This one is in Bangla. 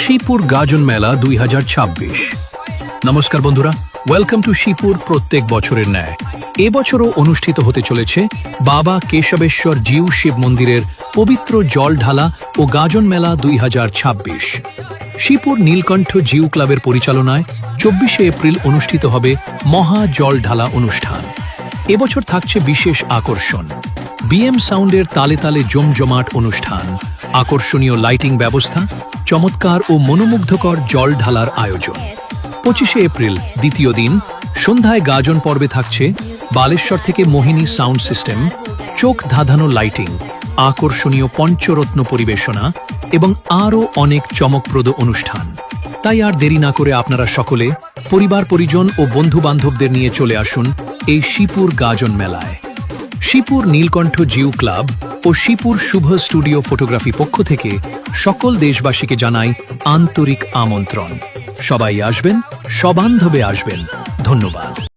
শিবপুর গাজন মেলা 2026। নমস্কার বন্ধুরা, ওয়েলকাম টু শিবপুর। প্রত্যেক বছরের ন্যায় এবছরও অনুষ্ঠিত হতে চলেছে বাবা কেশবেশ্বর জিউ শিব মন্দিরের পবিত্র জল ঢালা ও গাজন মেলা 2026। শিবপুর নীলকণ্ঠ জিউ ক্লাবের পরিচালনায় 24শে এপ্রিল অনুষ্ঠিত হবে মহা জল ঢালা অনুষ্ঠান। এবছর থাকছে বিশেষ আকর্ষণ, বিএম সাউন্ডের তালে তালে জমজমাট অনুষ্ঠান, আকর্ষণীয় লাইটিং ব্যবস্থা, চমৎকার ও মনোমুগ্ধকর জল ঢালার আয়োজন। 25শে এপ্রিল দ্বিতীয় দিন সন্ধ্যায় গাজন পর্বে থাকছে বালেশ্বর থেকে মোহিনী সাউন্ড সিস্টেম, চোখ ধাঁধানো লাইটিং, আকর্ষণীয় পঞ্চরত্ন পরিবেশনা এবং আরও অনেক চমকপ্রদ অনুষ্ঠান। তাই আর দেরি না করে আপনারা সকলে পরিবার পরিজন ও বন্ধু বান্ধবদের নিয়ে চলে আসুন এই শিবপুর গাজন মেলায়। শিবপুর নীলকণ্ঠ জিউ ক্লাব ও শিবপুর শুভ স্টুডিও ফটোগ্রাফি পক্ষ থেকে সকল দেশবাসীকে জানাই আন্তরিক আমন্ত্রণ। সবাই আসবেন, সবান্ধবে আসবেন। ধন্যবাদ।